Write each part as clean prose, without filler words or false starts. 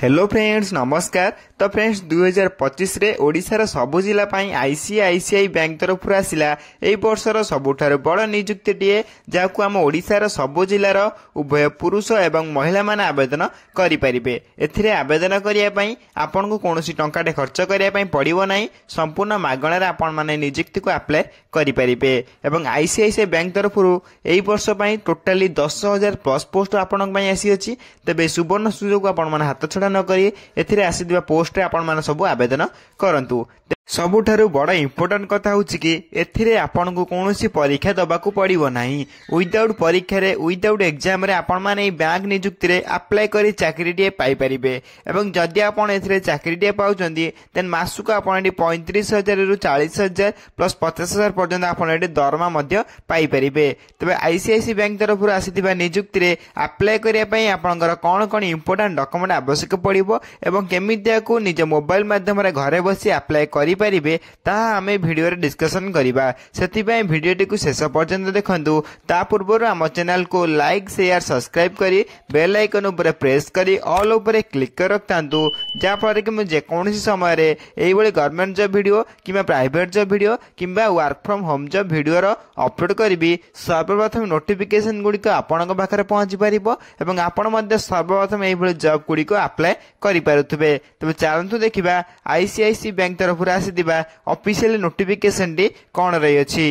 Hello friends नमस्कार। तो friends 2025 रे ओडिशार सबु जिला पाई आईसीआईसीआई बैंक तरफ आसिला एई वर्षर सबुठारु बड़ नियुक्तिटीए जाकु आम ओडिशार सबु जिलार उभय पुरुष एवं महिला माने आवेदन करि परिबे। एथिरे आवेदन करिया पई आपनकु कोनोसी टंकाटे खर्च करिया पई पड़िबो नाही, संपूर्ण मागणा रे आपन माने नियुक्ति को अप्लाई करि परिबे। एवं आईसीआईसीआई बैंक तरफ एई वर्ष पई टोटली 10,000 प्लस पोस्ट आपनक पई आसी अछि। तबे सुवर्ण सुयोग आपन माने हाथ छडा न करी एथिरे आसीदिबा पोस्ट रे आपन माने सब आवेदन करंतु। सबुठारु बड़ इम्पोर्टेंट कथा होछि कि एथिरे आपन को कोनोसी परीक्षा दबाकू पड़िबो नाही। विदाउट परीक्षा रे विदाउट एग्जाम रे आपन माने बैंक नियुक्ति रे अप्लाई करी चाकरीटे पाई परिबे। एवं जदि आपन एथिरे चाकरीटे पाउचंदी देन मासुक आपन एटी 35,000 रु 40,000 प्लस 50,000 पर्यंत आपन एटी दरमा मध्य पाई परिबे। तबे आईसीआईसी बैंक तरफ आसीथिबा नियुक्ति रे अप्लाई करिया पई आपनकर कोन कोन इम्पोर्टेंट डॉक्यूमेंट आवश्यक पड़िबो एवं केमितिया को निज मोबाइल माध्यम रे घरे बसी अप्लाई करि परिबे ताहा आमे वीडियो रे डिस्कशन करिबा। सेति वीडियोटी को शेष पर्यंत देखंतु। ता पूर्व आम चैनल को लाइक शेयर सब्सक्राइब करी बेल आइकन ऊपर प्रेस करी ऑल ऊपर क्लिक कर रखतांतु, जा फल कि मुझे जेकोसी समय रे एई बळे गवर्नमेंट जॉब वीडियो किबा प्राइवेट जॉब वीडियो किबा work from home job video रो अपलोड करबी सर्वप्रथम नोटिफिकेशन गुडी को आपनक पाखरे पहुंची परिबो एवं आपण मध्ये सर्वप्रथम एई बळे जॉब गुडी को अप्लाई करि पारुथबे। तबे चालंतु देखिबा आईसीआईसी बैंक तरफ ऑफिशियल नोटिफिकेशन टी कौन रही अछि।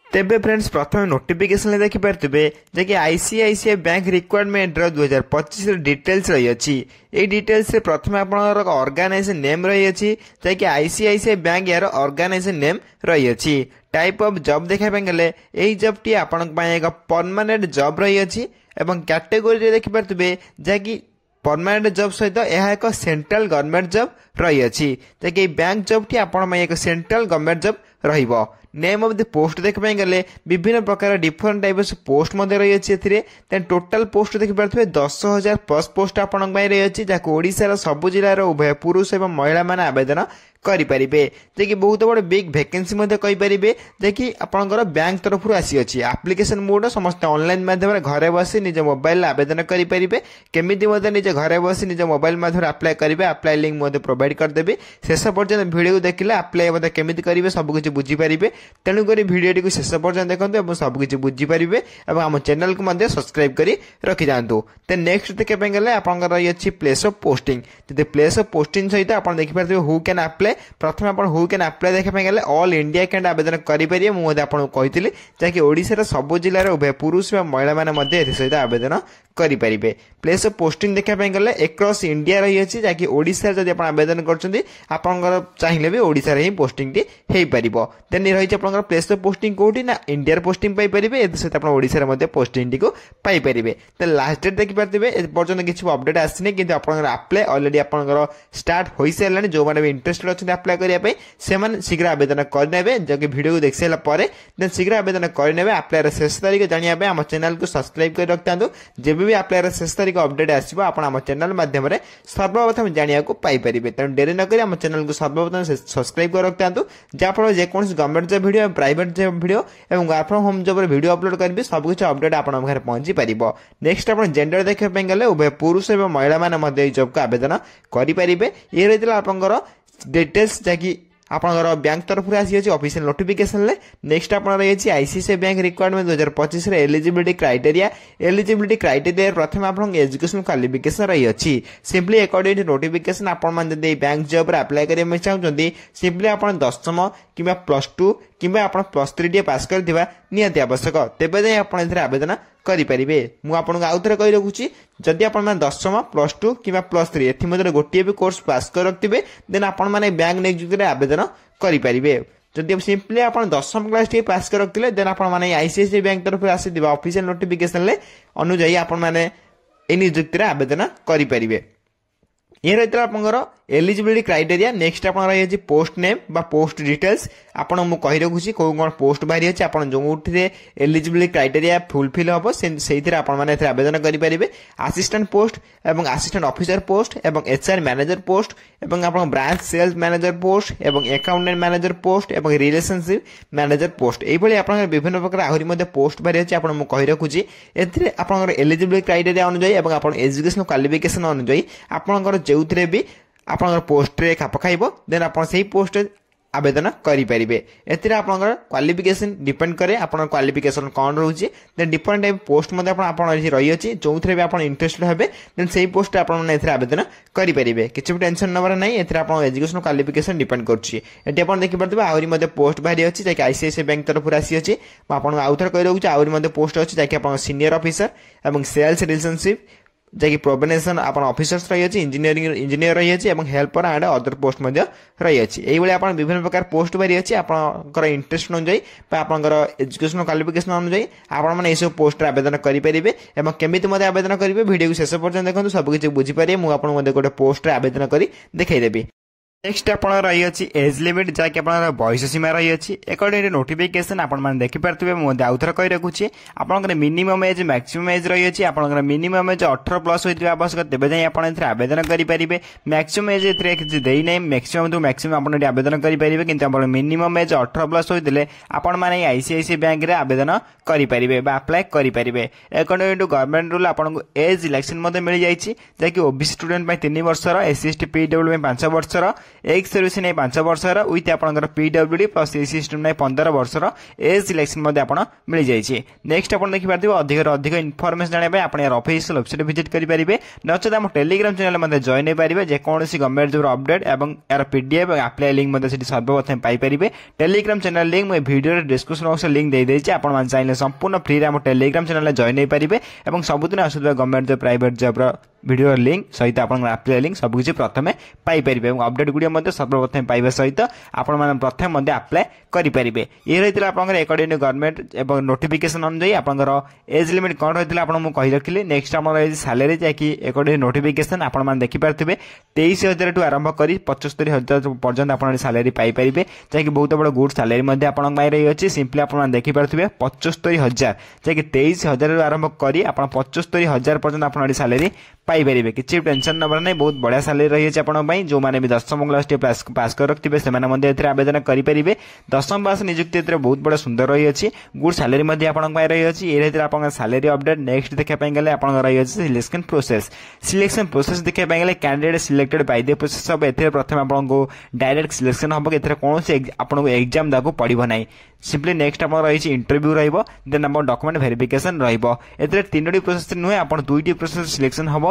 तेबे फ्रेंड्स प्रथम नोटिफिकेशन देखि पारथिबे जे कि आईसीआईसीआई बैंक रिक्वायरमेंट रो 2025 डिटेल्स रही अछि। ए डिटेल्स से प्रथम आपनर ऑर्गेनाइजेशन नेम रही अछि जे कि आईसीआईसीआई बैंक यार ऑर्गेनाइजेशन नेम रही अछि। टाइप ऑफ जॉब देखा पे गले एई जॉब टी आपनक पय एक परमानेंट जॉब रही अछि एवं कैटेगरी रे देखि पारथिबे जे कि परमानेंट जॉब सहित यह एक सेंट्रल गवर्नमेंट जॉब रही अछि। जे बैंक जॉब टी आपण एक सेंट्रल गवर्नमेंट जॉब रहिबो। नेम ऑफ द पोस्ट देखबे गले विभिन्न प्रकार डिफरेंट टाइप्स पोस्ट मध्ये रही अछि। एथिरे देन टोटल पोस्ट देखि पारथबे 10,000 प्लस पोस्ट आपण पय रही अछि, जाको ओडिसा रो सब जिल्ला रो उभय पुरुष एवं महिला माने आवेदन करि परिबे। जे कि बहुत बड़ बिग वैकेंसी मध्ये कहि परिबे जे कि आपनकर बैंक तरफ आसी अछि। एप्लीकेशन मोड समस्त ऑनलाइन माध्यम रे घरे बसी निज मोबाइल आवेदन करि परिबे। केमिति मध्ये निज घरे बसी निज मोबाइल माध्यम रे अप्लाई करिवे, अप्लाई लिंक मध्ये प्रोवाइड कर देबे। शेष पर्यंत वीडियो देखिले अप्लाई मध्ये केमिति करिवे सब किछि बुझी परिबे। तेणु करी वीडियोटी को शेष पर्यंत देखंतु एवं सब किछि बुझी परिबे एवं हम चैनल को मध्ये सब्सक्राइब करी रखि जांतु। ते नेक्स्ट देखे पे गले आपनकर रही अछि प्लेस ऑफ पोस्टिंग। जदि प्लेस ऑफ पोस्टिंग सहित आपण देखि पारथिबे हु कैन अप्लाई। प्रथम आपण हु कैन अप्लाई देखे पे गले ऑल इंडिया कैन आवेदन करि परिबे। मु मध्ये आपण कहितली जे ओडिसा रा सब जिल्ला रे उभय पुरुष एवं महिला माने मध्ये एथि सहित आवेदन करि परिबे। प्लेस ऑफ पोस्टिंग देखा पे गले अक्रॉस इंडिया रही अछि, जाकि ओडिसा जदि आपण आवेदन करछन्ती आपनकर चाहिले भी ओडिसा रे ही पोस्टिंग टी हेई परिबो। देन रही आपनकर प्लेस ऑफ पोस्टिंग कोठी ना इंडिया पोस्टिंग पाई परिबे, एथि सहित आपण ओडिसा रे मध्ये पोस्टिंग टी को पाई परिबे। त लास्ट डेट देखि पारथिबे ए पर्यंत किछि अपडेट आसिने, किंतु आपनकर अप्लाई ऑलरेडी आपनकर स्टार्ट होई सेलानी। जो माने भी इंटरेस्टेड अछन अप्लाई करिया पई से माने शीघ्र आवेदन कर नेबे। जके वीडियो को देखि सेला परे देन शीघ्र आवेदन कर नेबे। अप्लाई रे शेष तारीख जानिया बे हम चैनल को सब्सक्राइब कर रखतांतु। जेबे भी अप्लाई रे शेष तारीख अपडेट आसीबो आपण हम चैनल माध्यम रे सर्वप्रथम जानिया को पाई परिबे। त देरी न करी हम चैनल को सर्वप्रथम सब्सक्राइब कर रखतांतु, जा फल जे कोन government job video private job video एवं वर्क फ्रॉम होम जॉब रे वीडियो अपलोड करबे सब कुछ अपडेट आपण घर पहुंची परिबो। नेक्स्ट आपण जेंडर देखे पे गले उभय पुरुष एवं महिला माने मध्ये ए जॉब को आवेदन करि परिबे। ये रहितला आपनकर डिटेल्स जाकि आपनकर बैंक तरफ आसी अछि ऑफिशियल नोटिफिकेशन ले। नेक्स्ट आपण रही अछि आईसीआईसीआई बैंक रिक्वायरमेंट 2025 रे एलिजिबिलिटी क्राइटेरिया। एलिजिबिलिटी क्राइटेरिया प्रथम आपन एजुकेशन क्वालिफिकेशन रही अछि। सिंपली अकॉर्डिंग टू नोटिफिकेशन आपण मान जदि बैंक जॉब रे अप्लाई करिया में चाहउछन्ती सिंपली आपण 10th किबा +2 किबा आपण +3 डी पास कर दिबा नियति आवश्यक। तेबे जे आपण एथरे आवेदन करि परिबे। मु आपन आउथरे कहि रखुची जदि आपण मान 10th +2 किबा +3 एथि मध्ये गोटिए भी कोर्स पास कर रखतिबे देन आपण माने बैंक नियुक्ति रे आवेदन करि परिबे। जदि सिंपली आपण 10th क्लास टी पास कर रखतिले देन आपण माने आईसीआईसीआई बैंक तरफ आसी दिबा ऑफिशियल नोटिफिकेशन ले अनुଯାयी आपण माने ए नियुक्ति रे आवेदन करि परिबे। ये रहितला आपनकर एलिजिबिलिटी क्राइटेरिया। नेक्स्ट आपण रही अछि पोस्ट नेम बा पोस्ट डिटेल्स। आपण मु कहि रखुची को कोन पोस्ट बारी अछि आपण जोउठिरे एलिजिबिलिटी क्राइटेरिया फुलफिल हबो सेहिथिरे आपण माने एथरे आवेदन करि परिबे। असिस्टेंट पोस्ट एवं असिस्टेंट ऑफिसर पोस्ट एवं एचआर मैनेजर पोस्ट एवं आपण ब्रांच सेल्स मैनेजर पोस्ट एवं अकाउंटेंट मैनेजर पोस्ट एवं रिलेशनशिप मैनेजर पोस्ट एई भली आपण विभिन्न प्रकार आहुरी मध्ये पोस्ट बारी अछि आपण मु कहि रखुची। एथिरे आपण एलिजिबिलिटी क्राइटेरिया अनुଯାयी एवं आपण एजुकेशन क्वालिफिकेशन अनुଯାयी आपणकर जो भी आप पोस्ट रे खाप खाइब देन आप पोस्ट आवेदन करेंगे। एथिरे आपनकर क्वालिफिकेशन डिपेंड करे आपन क्वालिफिकेशन कौन रोचे देन डिफरेंट टाइप पोस्ट रही अच्छी जो भी आप इंटरेस्टेड हेबे देन से पोस्ट आपने आवेदन करेंगे। किसी भी टेंशन नवर ना एजुकेशन क्वालिफिकेशन डिपेंड करुच्ची। ये आप देखिए आहरी पोस्ट बाहरी अच्छी जैसे आईसीआईसीआई बैंक तरफ आसी अच्छी आपको आउ थे कही रखुच्छी आहरी पोस्ट अच्छी जैसे आप सीनियर ऑफिसर और सेल्स रिलेशनशिप जैसे प्रोबेनेशन आप ऑफिसर्स रही अच्छी इंजीनियर रही अच्छी और हेल्पर एंड अदर पोस्ट रही अच्छी। यही आप विभिन्न प्रकार पोस्ट बाहरी अच्छी आपंकर इंटरेस्ट अनुजाई आपंकर एजुकेशन क्वालिफिकेशन अनुजाई आप पोस्ट आवेदन करेंगे और केमी आवेदन करेंगे वीडियो को शेष पर्यटन देखो सबकि बुझीपारे मुझे गोटे पोस्ट आवेदन कर देखदेवी। नेक्स्ट आप रही अच्छी एज लिमिट जहाँकि आप बयस सीमा रही अच्छी अकॉर्डिंग नोटिफिकेशन आपने देखिपे मुझे आउ थे कही रखुच्छी आपंकर मिनिमम एज मैक्सिमम एज रही अच्छी आपंकर मिनिमम एज 18+ होता आवश्यक तेज जाए आप आवेदन करेंगे। मैक्सिमम एज किसी देना मैक्सिमम टू मैक्सिमम आप आवेदन करेंगे कि मिनिमम एज 18+ होते आपने आईसीआईसीआई बैंक में आवेदन करेंगे अप्लाई करेंगे। अकॉर्डिंग टू गवर्नमेंट रूल आपको एज इलेक्शन मिल जाए जहाँकि ओबीसी स्टूडेंट 3 वर्षर एससी एसटी पीडब्ल्यू 5 वर्षर एक सर्विस नहीं 5 वर्षर विथ आपंकर पीडब्ल्यूडी प्लस एससी सिस्टम नहीं 15 वर्षर एज इलेक्शन मिल जाए। नेक्स्ट आप देखिए अधिक इनफर्मेशन जानापी आप ऑफिशियल वेबसाइट विजिट करेंगे नचेत आम टेलीग्राम चैनल जॉइन होपारे जेकोसी गवर्नमेंट जॉब अपडेट और यार पीडीएफ अप्लाई लिंक सर्वप्रथम पाइपर। टेलीग्राम चैनल लिंक मुझे वीडियो डिस्क्रिप्शन बॉक्स लिंक दे देछि आपण चाहिए संपूर्ण फ्री आम टेलीग्राम चैनल जॉइन होपारे और सबुदिन आसुवा government job private job video link सहित आप अप्लाई लिंक सबकि प्रथम पाइपर और अपडेट गुड़िया सर्वप्रथम पाइबा सहित आपण प्रथम अप्लाई करेंगे। ये रही है आपंकर अकॉर्डिंग टू गवर्नमेंट और नोटिफिकेशन अनुजाई आपंकर एज लिमिट कौन रही है आपको कही रखिली। नेक्स्ट आप सैलरी जैकि अकॉर्डिंग नोटिफिकेशन आपने देखिपे 23,000 टू आरंभ कर 75,000 पर्यटन आप सैलरी पाइपर जैकि बहुत बड़ा गुड सैलरी आप रही अच्छी सिंपली आपने देखिपे 75,000 जैकि 23,000 आरंभ कर 75,000 पर्यटन आप सैलरी पाइपर। किसी टेंशन नबर नहीं बहुत बढ़िया सैलरी रही है जो मैंने भी 10वीं क्लास पास कर रखिए से आवेदन करेंगे। 10वीं क्लास नियुक्ति बहुत बड़ा सुंदर रही है गुड सैलरी आप रही है। ये रही है सैलरी अपडेट। नेक्स्ट देखापी गले आप रही है सिलेक्शन प्रोसेस देखापी गले candidate selected by the process of a प्रथम आपको डायरेक्ट सिलेक्शन हम कौन आपको एग्जाम दाक पड़ो ना सिंपली। नेक्स्ट आप रही इंटरव्यू देन आप डॉक्यूमेंट वेरिफिकेशन रही 3टी प्रोसेस नुहे आप 2टी प्रोसेस सिलेक्शन हम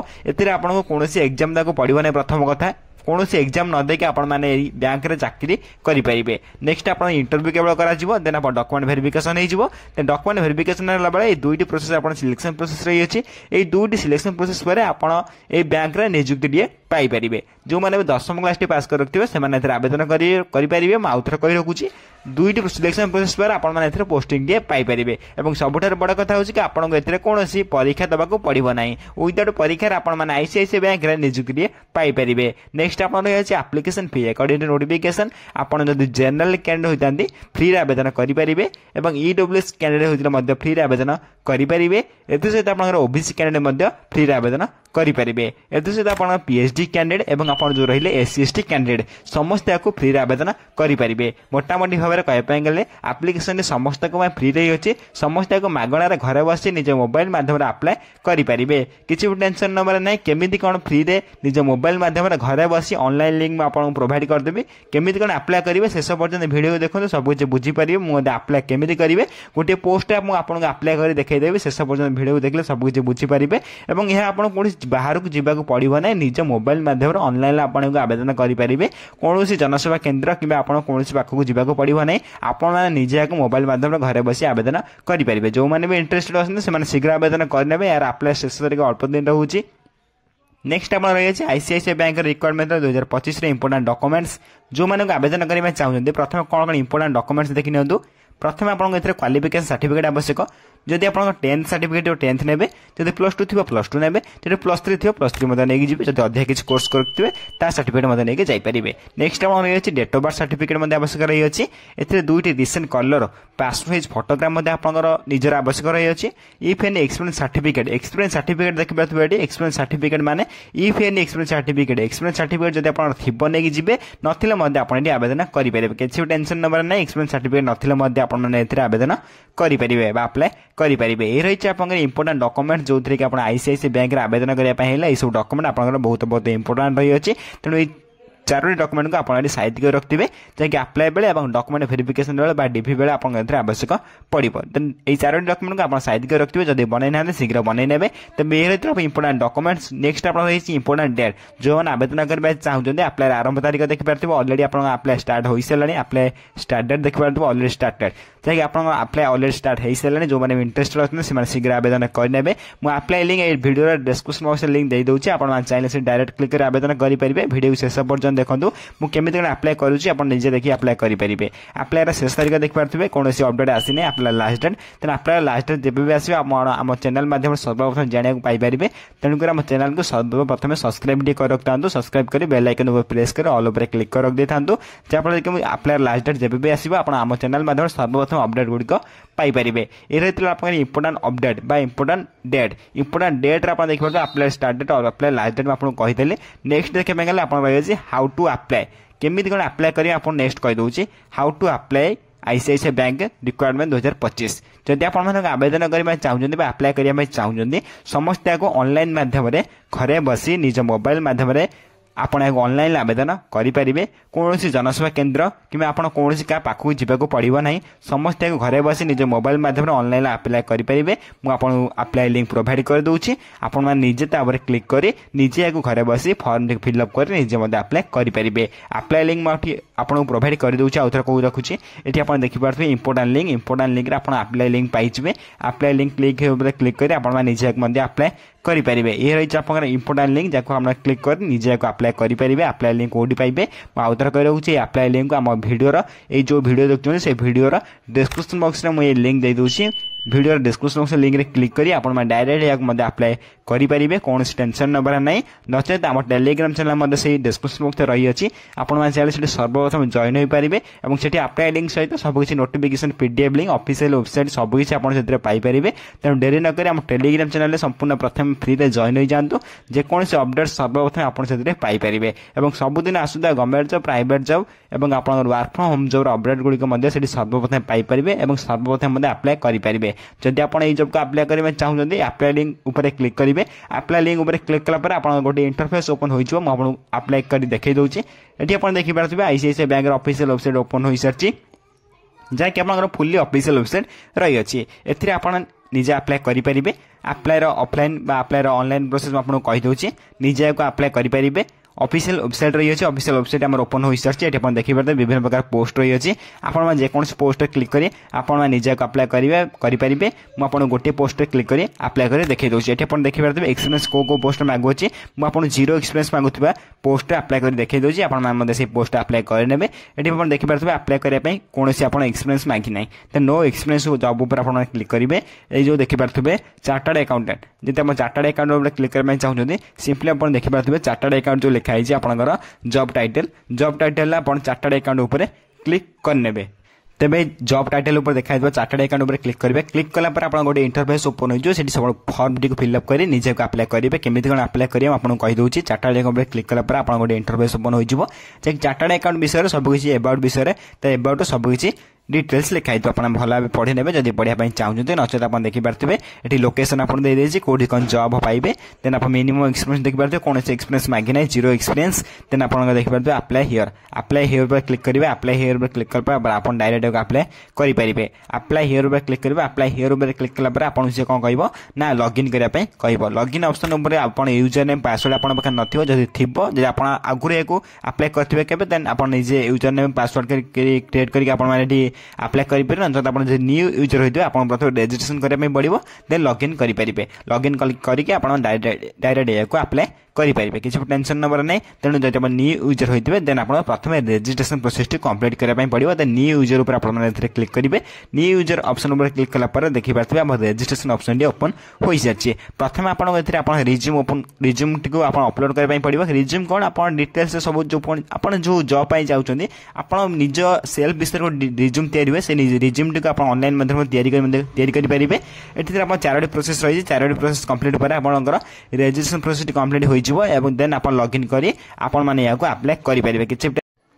आपको कौन एग्जाम दाक पड़ो ना प्रथम कथा कौन एग्जाम न देके आपण माने बैंक रे चाकरी करि परिबे। नेक्स्ट आपण इंटरव्यू केवल करा जिवो देन आपण डॉक्यूमेंट वेरिफिकेशन हे जिवो देन डॉक्यूमेंट वेरिफिकेशन हला बेले ए दुईटी प्रोसेस आपण सिलेक्शन प्रोसेस रही अछि ए दुईटी सिलेक्शन प्रोसेस पर आपण ए बैंक रे नियुक्ति दिए पाई परिबे। जो माने 10वीं क्लास टी पास कर रखिबे से माने एथरे आवेदन करि परिबे। म आउथर कहि रखुची दुईटी सिलेक्शन प्रोसेस पर आपण माने एथरे पोस्टिंग दिए पाई परिबे एवं सबुठार बड़ कथा होछि कि आपण एथरे कोनोसी परीक्षा दबाको पड़िबो नाही विदाउट परीक्षा आपण माने आईसीआईसीआई बैंक रे नियुक्ति दिए पाई परिबे। नेक्स्ट आपण रही application fee according to notification आपण जदि जनरल कैंडिडेट होइतांती फ्री आवेदन करि परिबे एवं ईडब्ल्यूएस कैंडिडेट होइतले मध्ये फ्री आवेदन करि परिबे। एते सहित आपण ओबीसी कैंडिडेट मध्ये फ्री आवेदन करि परिबे। एते सहित आपण पीएचडी कैंडिडेट एवं आपण जो रहिले एससी एसटी कैंडिडेट समस्त याको फ्री आवेदन करि परिबे। मोटामोटी भाव कह पाए गले एप्लिकेशन समस्त को फ्री रही अच्छे समस्त को मागणार घरे बसी निज मोबाइल माध्यम अप्लाई करेंगे। किसी भी टेंशन नंबर ना केमी कौन फ्री रे निज मोबाइल माध्यम घरे बसी ऑनलाइन लिंक आपको प्रोवाइड करदेवी केमी कौन अप्लाई करेंगे शेष पर्यटन वीडियो देखो सब कुछ बुझीपारे मुझे अप्लाई केमी करेंगे गोटे पोस्ट आपको अप्लाई कर देखदेवी शेष पर्यटन वीडियो देखले सब कुछ बुझीपारे और यह आप कौन बाहर को जावाक पड़ो ना निज मोबाइल माध्यम ऑनलाइन आपको आवेदन करेंगे कौन जनसेवा केन्द्र कि कौन पाखक जावाक पड़ो ना आपण निजे मोबाइल माध्यम घरे बसी आवेदन करेंगे। जो मैंने भी इंटरेस्टेड अच्छे शीघ्र आवेदन करेंगे यार अप्लाई शेष तारीख अल्प दिन रोचे। नेक्स्ट आप रही है ICICI bank recruitment 2025 important documents जो मैंने आवेदन करने चाहते प्रथम कौन इंपोर्टेंट डॉक्यूमेंट्स देखि नियंतु। प्रथम आपको क्वालिफिकेशन सर्टिफिकेट आवश्यक जदि आप 10th सर्टिफिकेट 10th ने जब +2 थी +2 ने जब +3 थी +3 नहीं जी जब अधिक किसी कोर्स करेंगे ता सर्टिफिकेट नहीं जापरेंगे। नेक्स्ट आप रही डेट ऑफ बर्थ सर्टिफिकेट आवश्यक रही है। एथे दुईटी recent colour passport size photograph आपंकर निजर आवश्यक रही है। इफ एनी एक्सपीरियंस सर्टिफिकेट देखिए एक्सपीरियंस सर्टिफिकेट माने इफ एनी एक्सपीरियंस सर्टिफिकेट जब आप थी नहीं जी नथिले आप आवेदन करेंगे। किसी टेंशन नंबर ना एक्सपीरियंस सर्टिफिकेट नथिले आपने आवेदन करेंगे अप्लाई करेंगे। ये रही आप इंपोर्टाट डॉक्यूमेंट जो थी आप आईसीआईसीआई बैंक आवेदन करने सब डॉक्यूमेंट आप बहुत बहुत इंपोर्टाट रही है। तेणु चारोटी डॉक्यूमेंट को आप साइज कर रखिए जैसे अप्लाई बेले और डॉक्यूमेंट वेरिफिकेशन बेले डीपी बेले आवश्यक पड़ो। ये चारोटी डॉक्यूमेंट को आप साइज कर रखिए जब बनई ना शीघ्र बनई ने। तो ये रही इंपोर्टाट डॉक्यूमेंट्स। नेक्स्ट आप इंपोर्टाट डेट जो मैंने आवेदन करने चाहते अप्लाई आरंभ तारीख देखिए ऑलरेडी आप अप्लाई स्टार्ट हो सारे अप्लाई स्टार्ट डेट देखिए ऑलरेडी स्टार्टेड जैसे आप अप्लाई ऑलरेडी स्टार्ट हो सारे जो मैंने इंटरेस्टेड अच्छे से शीघ्र आवेदन करेंगे। मुझे अप्लाई लिंक ये वीडियो डिस्क्रिप्शन बॉक्स लिंक दे दूसरी आप चाहिए से डायरेक्ट क्लिक कर आवेदन करेंगे। वीडियो शेष पर्यटन देखो मुझे अप्लाई करुँची आप निजे देखिए अप्लाई करेंगे। अप्लाई शेष तारीख देखिए कौन अपडेट आसनी अप्लाई लास्ट डेट तेना अप्लाई लास्ट डेट जब भी आस आम चैनल माध्यम सर्वप्रथम जानाक पाइपर। तेणुक आम चैनल को सर्वप्रथम सब्सक्राइब कर रखता सब्सक्राइब कर बेल आइकन ऊपर प्रेस कर ऑल ऊपर क्लिक कर रख दे था जहाँफल कि अप्लाई लास्ट डेट जब भी आम चैनल माध्यम सर्वप्रथम अपडेट गुड़िक पाइपर। ये रही आप इंपोर्टाट अपडेट बा इंपोर्टाट डेट आप देखिए अप्लाई स्टार्ट डेट और अप्लाई लास्ट डेट आपको कहीदेली। नेक्स्ट देखा गले आप रही हाउ टू अप्लाई केमी कौन अप्लाई करेंगे आप नेक्स्ट कहीदे how to apply ICICI bank recruitment 2025। जदि आप आवेदन करने चाहते अप्लाई करने चाहते समस्त ऑनलाइन माध्यम घरे बसी निज मोबाइल माध्यम आपण ऑनलाइन आवेदन करेंगे। कौन जनसेवा केन्द्र कि कौन क्या पाखक जावाक पड़ो ना समस्त घरे बसी निज मोबाइल माध्यम ऑनलाइन अप्लाई करेंगे। मुझे अप्लाई लिंक प्रोवाइड कर दूसरी आपण निजे क्लिक कर निजे घरे बसी फॉर्म फिलअप कर निजे अप्लाई करेंगे। अप्लाई लिंक आपको प्रोवाइड कर दूसरी आउ थे कौ रखुच्छी ये आप देखिए इंपोर्टाट लिंक आप अप्लाई लिंक पाइबे। अप्लाई लिंक क्लिक कर आप निजे अप्लाई करेंगे। ये रही आप इंपोर्टाट लिंक जहाँ आप क्लिक कर निजे अप्लाई करेंगे। अप्लाई लिंक कौटी पाइबे आउथर कह रही अप्लाई लिंक आम भिडर ये जो वीडियो देखते से वीडियोर डिस्क्रिप्शन बॉक्स में मुझे लिंक दे दूसरी वीडियो डिस्क्रिप्शन बॉक्स लिंक रे क्लिक करी आप डायरेक्ट या अप्लाई करेंगे। कौन टेंशन नबार ना नचेत आम टेलीग्राम चैनल से डिस्क्रिप्शन बॉक्स रही है आप चाहिए सर्वप्रथम जॉइन हो पारे और से अप्लाई लिंक सहित सबकि notification PDF link official website सबकि आपरे पाइपर। तेणु डेरी नक टेलीग्राम चैनल संपूर्ण प्रथम फ्री में जॉइन हो जातु जेकोसी अपडेट सर्वप्रथम आपरे पाइपर और सबुदिन आसुदा गवर्नमेंट जॉब प्राइवेट जॉब और आप work from home job update गुड़िक सर्वप्रथम पाइपर और सर्वप्रथम अप्लाई करेंगे। जदि आप जॉब को अप्लाई करने चाहते अप्लाई लिंक ऊपर क्लिक करेंगे। अप्लाई लिंक ऊपर क्लिक कलापर आप गोटे इंटरफेस ओपन हो अप्लाई कर देखी दूसरी ये आप देखिए ICICI bank official website open हो सारी जहाँकि आप फुल्ली ऑफिशियल वेबसाइट रही है। आप निजे अप्लाई करेंगे। Apply offline apply online process आपको कहीदे निजे अप्लाई करेंगे। ऑफिशियल वेबसाइट रही है ऑफिशियल वेबसाइट आम ओपन हो सारी ये देखिए विभिन्न प्रकार पोस्ट रही है आपको जेकोसी पोस्ट क्लिक करें आप निजे अप्लाई करेंगे। मुझे गोटे पोस्ट क्लिक कर अप्लाई कर देखिए दूसरी ये आप देखिए एक्सपीरियंस को पोस्ट मांगुची मुझे जीरो एक्सपीरियंस मांगुवा पोस्ट अप्लाई कर देखिए दूसरी आप पोस्ट अप्लाई करेंगे। ये आप देखिए अप्लाई करने कौन आप एक्सपीरियंस मांगी ना तो नो एक्सपीरियंस जॉब ऊपर आप क्लिक करेंगे। ये देखिए चार्टर्ड अकाउंटेंट जब आप चार्टर्ड अकाउंट क्लिक करना चाहते सिंपली आप देखिए चार्टर्ड अकाउंट जो लिखाई आपंकर जॉब टाइटल आप चार्टर्ड अकाउंट ऊपर क्लिक करने तेरे जॉब टाइटल ऊपर देखा चार्टर्ड अकाउंट ऊपर क्लिक करेंगे। क्लिक कलापर आप गोटे इंटरफेस ओपन हो सब फॉर्म टी फिलअप कर निजे अप्लाई करेंगे। केमी कौन अप्लाई करेंगे आपको कहीदे चार्टर्ड अकाउंट क्लिक कलापर आप गोटे इंटरफेस ओपन हो चार्टर्ड अकाउंट विषय सबकि एबाउट विषय तो एबाउट सबकि डिटेल्स लिखाई तो आप भल भाव पढ़ी ने जब पढ़ाई चाहते नचेत आप देखिए ये लोकेशन आपको देदेजी कौटी कौन जॉब पाइबे। देन आप मिनिमम एक्सपीरियंस देखिए कौन से एक्सपीरियंस मांगी ना जीरो एक्सपीरियंस देन आप देखिए अप्लाई हियर पर क्लिक करेंगे। अप्लाई हियर पर क्लिक कर आप डायरेक्ट अप्लाई करेंगे। अप्लाई हियर पर क्लिक करेंगे। अप्लाई हियर पर क्लिक कलापर आपको सी कौन कह ना लॉगिन करने कह लॉगिन ऑप्शन उपर आप यूजर नेम पासवर्ड आप पाखे नथिबो जदि थिबो जदि आप आगुरी या अप्लाई करथिबे केबे देन आप निजे यूजर नेम पासवर्ड क्रिएट करके आप अप्लाई करेंगे। नचेत आप न्यू यूजर होते हैं आप प्रथम रजिस्ट्रेशन करने पड़ो देन लॉगिन करेंगे। लॉगिन करके आप डायरेक्ट या अप्लाई करेंगे किसी टेंशन नंबर नहीं। तेणु जब आप न्यू यूजर होते हैं देन आप प्रथम रजिस्ट्रेशन प्रोसेस टी कंप्लीट करने पड़ो देन न्यू यूजर ऊपर आप क्लिक करेंगे। न्यू यूजर ऑप्शन ऊपर क्लिक कलापर देखिए आप रजिस्ट्रेशन ऑप्शन टी ओपन हो सारी प्रथम आप रिज्यूम ओपन रिज्यूम टी आप अपलोड करने पड़ो। रिज्यूम कौन आप डिटेल्स सब जो जॉब पाई जाऊँच आप निज सेल्फ विषय रिज्यूम तैयारी हुए से रिज्यूम टी आप ऑनलाइन माध्यम तैयारी करेंगे। ये आप चारोटी प्रोसेस रही चारोटी प्रोसेस कंप्लीट पर आपंकर रजिस्ट्रेशन प्रोसेस कंप्लीट हो देन आप लॉगिन करी आपण माने याको अप्लाई करि परिबे। किछि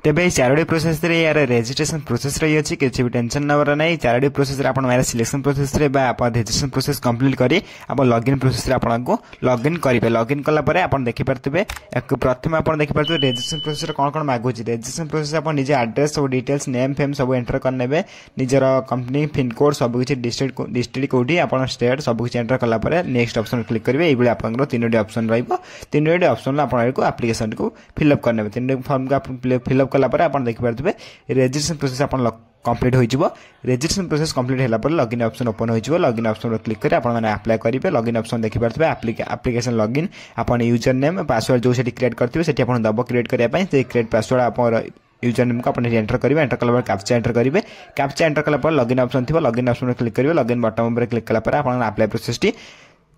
तेबे ये चारोटी प्रोसेस रे यार रजिस्ट्रेशन प्रोसेस रही अछि किछि भी टेंशन नबर नै चारोटी प्रोसेस रे आपण मारे सिलेक्शन प्रोसेस रे बा आपण रजिस्ट्रेशन प्रोसेस कंप्लीट करी आपण लॉगिन प्रोसेस रे आपण को लॉगिन करिवे लॉगिन कला परे आपण देखि परतबे एक प्रथम आपण देखि परतबे रजिस्ट्रेशन प्रोसेस रे कोन कोन मागु छी रजिस्ट्रेशन प्रोसेस आपण निजे एड्रेस सब डिटेल्स नेम फेम सब एंटर कर नेबे निजर कंपनी पिन कोड सब किछि डिस्ट्रिक्ट कोडी आपण स्टेट सब किछि एंटर कला परे नेक्स्ट ऑप्शन क्लिक करिवे एबले आपण तीनोटी ऑप्शन रहइबो तीनोटी ऑप्शन आपण को एप्लीकेशन को फिल अप कर नेबे तीनोटी फॉर्म का फिल अप कला परे आपण देखि परतबे रजिस्ट्रेशन प्रोसेस आपण कंप्लीट हो जिवो रजिस्ट्रेशन प्रोसेस कंप्लीट हैला पर लॉगिन ऑप्शन ओपन हो जिवो लॉगिन ऑप्शन पर क्लिक करी आपण माने अप्लाई करिवे लॉगिन ऑप्शन देखि परतबे एप्लीकेशन लॉगिन आपण यूजर नेम पासवर्ड जो सेठी क्रिएट करथिबे सेठी आपण दबो क्रिएट करिया पई से क्रिएट पासवर्ड आपण यूजर नेम को अपन एंटर करिवे एंटर कला पर कैप्चा एंटर करिवे कैप्चा एंटर कला पर लॉगिन ऑप्शन थिबो लॉगिन ऑप्शन पर क्लिक करिवे लॉगिन बटन पर क्लिक कला पर आपण अप्लाई प्रोसेस टी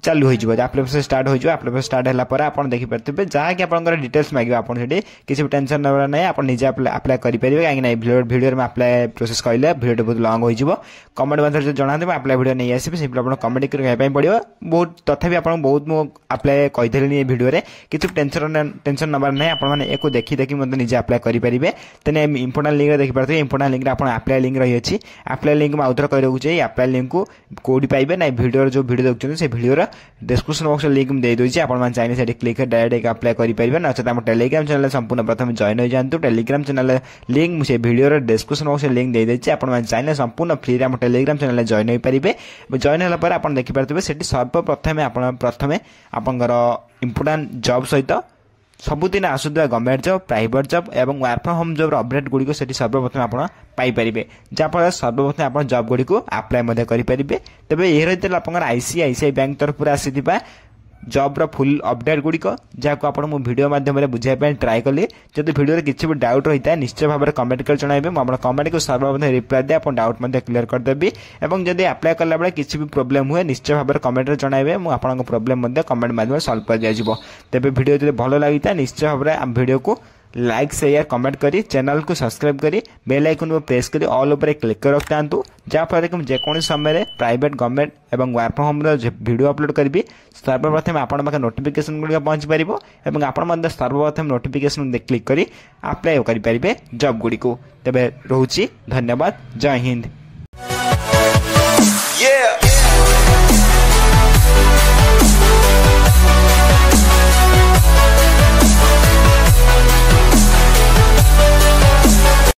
चालू हो जिवो अप्लाई प्रोसेस स्टार्ट हो जिवो अप्लाई प्रोसेस स्टार्ट हैला पर आपण देखि परतबे जहा कि आपनकर डिटेल्स मागिबे आपण सेठी किछि टेंशन नबरा नै आपण निजे अप्लाई करि परिबे काहे नै वीडियो में अप्लाई प्रोसेस कइले वीडियो बहुत लॉन्ग हो जिवो कमेंट बॉक्स रे जणा देबे अप्लाई वीडियो नै आसीबे सिंपल आपण कमेंट करि पई पड़िबो बहुत तथापि आपण बहुत मो अप्लाई कहि देले नि वीडियो रे किछि टेंशन नबरा नै आपण माने एको देखि मते निजे अप्लाई करि परिबे तने इंपोर्टेंट लिंक रे देखि परतबे इंपोर्टेंट लिंक रे आपण अप्लाई लिंक रही अछि अप्लाई लिंक में आउथर कहि रहउ छै अप्लाई लिंक को कोडी पाइबे नै वीडियो जो वीडियो देखछन से वीडियो रा डिस्क्रिप्शन बॉक्स लिंक में दे दोई छी आपण मान चाहे सेठी क्लिक कर डायरेक्ट अप्लाई करि परिबे न छ हम टेलीग्राम चैनल संपूर्ण प्रथम जॉइन हो जानतु टेलीग्राम चैनल लिंक मुझे वीडियो रे डिस्क्रिप्शन बॉक्स लिंक दे छी आपण मान चाहे संपूर्ण फ्री रे हम टेलीग्राम चैनल जॉइन हो परिबे जॉइन होला पर आपण देखि परतबे सेठी सर्वप्रथमे आपण प्रथमे आपनकर इंपोर्टेंट जॉब सहित सबुदिन आसुवा गवर्नमेंट जॉब प्राइवेट जॉब एवं work from home job update गुडी को सेठी सर्वप्रथम आपण पाई परिबे जापर सर्वप्रथम आपण जॉब गुडी को अप्लाई मध्ये करि परिबे तबे एहे रहिते आपनकर आईसीआईसीआई बैंक तरफ आसीथिबा जॉब रो फुल अपडेट गुडी को जाको आपण मो वीडियो माध्यम रे बुझाय पे ट्राई कली जदि वीडियो रे किछि भी डाउट रहिता निश्चय भाव रे कमेंट कर जणाइबे म आपण कमेंट को सर्वप्रथम रिप्लाई दे आपण डाउट मध्ये क्लियर कर देबी एवं जदि अप्लाई करला बेले किछि भी प्रॉब्लम हुए निश्चय भाव रे कमेंट रे जणाइबे म आपण प्रॉब्लम मध्ये कमेंट माध्यम रे सॉल्व कर दिया जिवो तबे वीडियो जदि भलो लागिता निश्चय भाव रे वीडियो को लाइक शेयर कमेंट करी चैनल को सब्सक्राइब करी बेल आइकन को प्रेस करी ऑल ऊपर क्लिक कर रखतांतु जा फल कि जेकोनी समय रे प्राइवेट गवर्नमेंट एवं वर्क फ्रॉम होम रो वीडियो अपलोड करबी सर्वप्रथम आपण माके नोटिफिकेशन गुडी पहुंच परिबो एवं आपण मध्ये सर्वप्रथम नोटिफिकेशन क्लिक करी अप्लाई करि परिबे जॉब गुडी को तबे रहउची धन्यवाद जय हिंद।